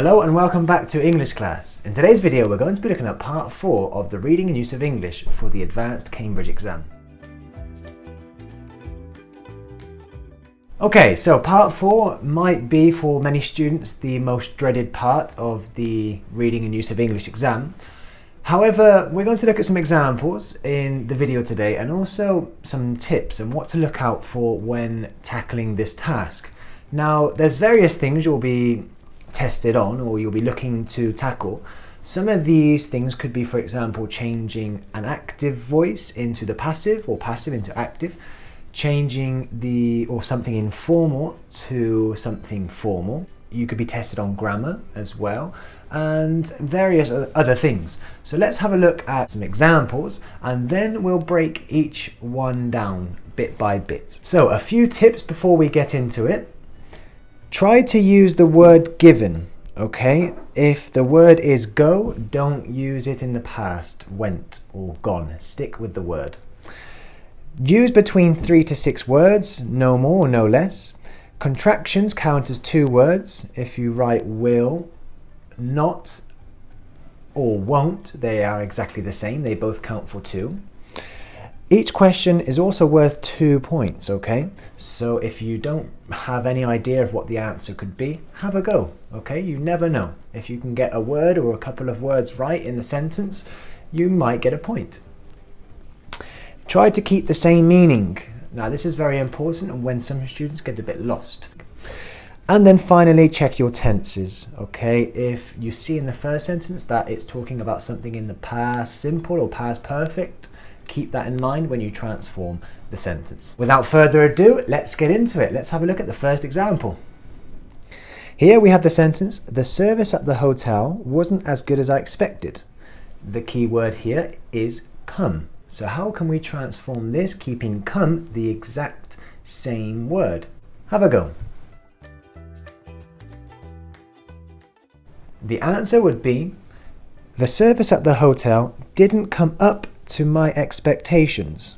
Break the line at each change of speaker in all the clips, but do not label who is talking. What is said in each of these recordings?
Hello and welcome back to English class. In today's video we're going to be looking at part 4 of the reading and use of English for the Advanced Cambridge exam. Okay, so part 4 might be for many students the most dreaded part of the reading and use of English exam. However, we're going to look at some examples in the video today and also some tips on what to look out for when tackling this task. Now, there's various things you'll be tested on or you'll be looking to tackle. Some of these things could be, for example, changing an active voice into the passive or passive into active, changing something informal to something formal. You could be tested on grammar as well and various other things. So let's have a look at some examples and then we'll break each one down bit by bit. So a few tips before we get into it. Try to use the word given, okay? If the word is go, don't use it in the past, went or gone. Stick with the word. Use between 3 to 6 words, no more, no less. Contractions count as 2 words. If you write will, not, or won't, they are exactly the same. They both count for 2. Each question is also worth 2 points, okay? So if you don't have any idea of what the answer could be, have a go, okay? You never know. If you can get a word or a couple of words right in the sentence, you might get a point. Try to keep the same meaning. Now this is very important and when some students get a bit lost. And then finally check your tenses, okay? If you see in the first sentence that it's talking about something in the past simple or past perfect, keep that in mind when you transform the sentence. Without further ado, let's get into it. Let's have a look at the first example. Here we have the sentence, the service at the hotel wasn't as good as I expected. The key word here is come. So how can we transform this, keeping come the exact same word? Have a go. The answer would be, the service at the hotel didn't come up to my expectations.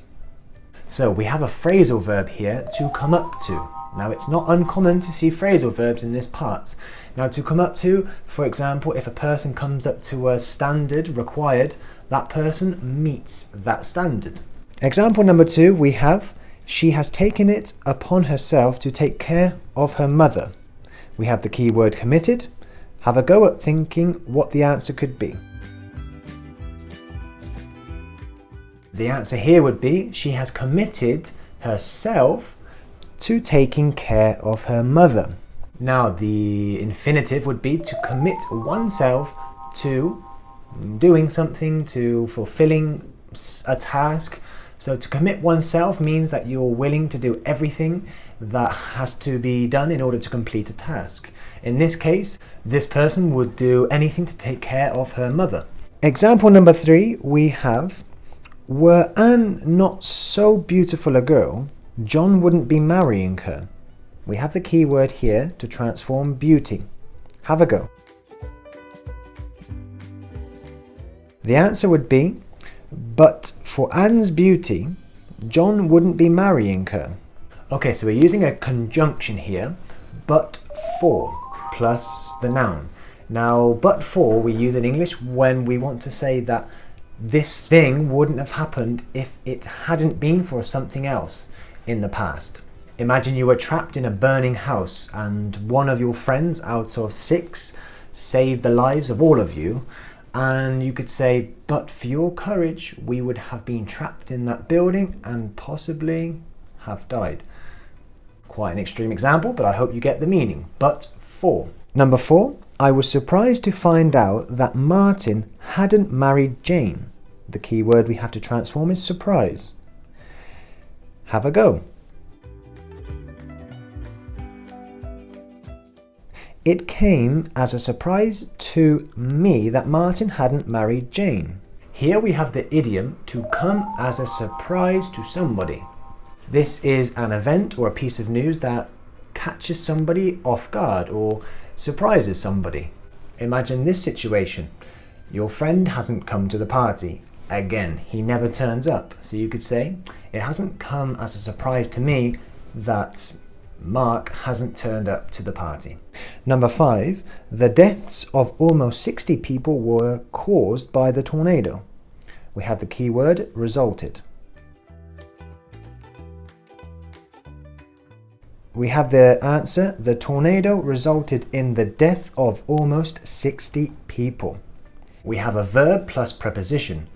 So we have a phrasal verb here, to come up to. Now it's not uncommon to see phrasal verbs in this part. Now to come up to, for example, if a person comes up to a standard required, that person meets that standard. Example number 2, we have, she has taken it upon herself to take care of her mother. We have the key word committed. Have a go at thinking what the answer could be. The answer here would be, she has committed herself to taking care of her mother. Now the infinitive would be to commit oneself to doing something, to fulfilling a task. So to commit oneself means that you're willing to do everything that has to be done in order to complete a task. In this case, this person would do anything to take care of her mother. Example number 3, we have, were Anne not so beautiful a girl, John wouldn't be marrying her. We have the key word here to transform beauty. Have a go. The answer would be, but for Anne's beauty, John wouldn't be marrying her. Okay, so we're using a conjunction here, but for plus the noun. Now, but for we use in English when we want to say that this thing wouldn't have happened if it hadn't been for something else in the past. Imagine you were trapped in a burning house and one of your friends out of 6 saved the lives of all of you. And you could say, but for your courage, we would have been trapped in that building and possibly have died. Quite an extreme example, but I hope you get the meaning. But for. Number 4, I was surprised to find out that Martin hadn't married Jane. The key word we have to transform is surprise. Have a go. It came as a surprise to me that Martin hadn't married Jane. Here we have the idiom to come as a surprise to somebody. This is an event or a piece of news that catches somebody off guard or surprises somebody. Imagine this situation. Your friend hasn't come to the party. Again, he never turns up. So you could say, it hasn't come as a surprise to me that Mark hasn't turned up to the party. Number 5, the deaths of almost 60 people were caused by the tornado. We have the keyword resulted. We have the answer, the tornado resulted in the death of almost 60 people. We have a verb plus preposition,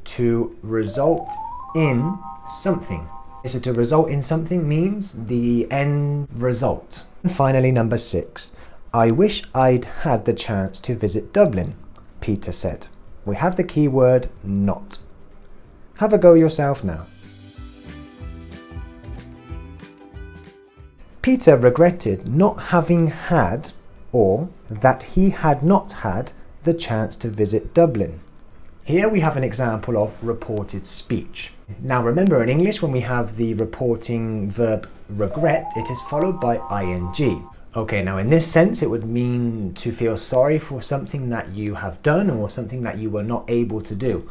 to result in something. So to result in something means the end result. And finally, number 6, I wish I'd had the chance to visit Dublin, Peter said. We have the keyword not. Have a go yourself now. Peter regretted not having had, or that he had not had, the chance to visit Dublin. Here we have an example of reported speech. Now remember, in English, when we have the reporting verb regret, it is followed by ing. Okay, now in this sense, it would mean to feel sorry for something that you have done or something that you were not able to do.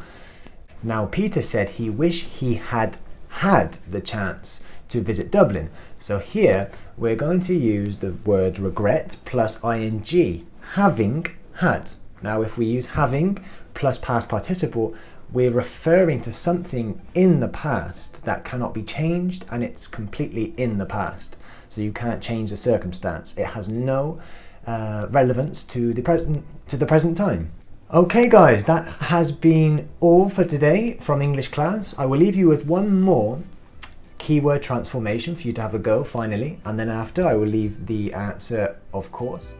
Now Peter said he wished he had had the chance to visit Dublin. So here we're going to use the word regret plus ing, having had. Now if we use having plus past participle, we're referring to something in the past that cannot be changed, and it's completely in the past. So you can't change the circumstance. It has no relevance to the present time. Okay guys, that has been all for today from English class. I will leave you with one more keyword transformation for you to have a go finally, and then after I will leave the answer, of course.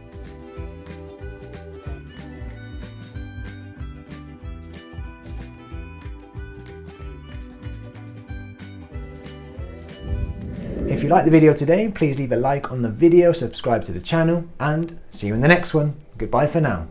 If you liked the video today, please leave a like on the video, subscribe to the channel, and see you in the next one. Goodbye for now.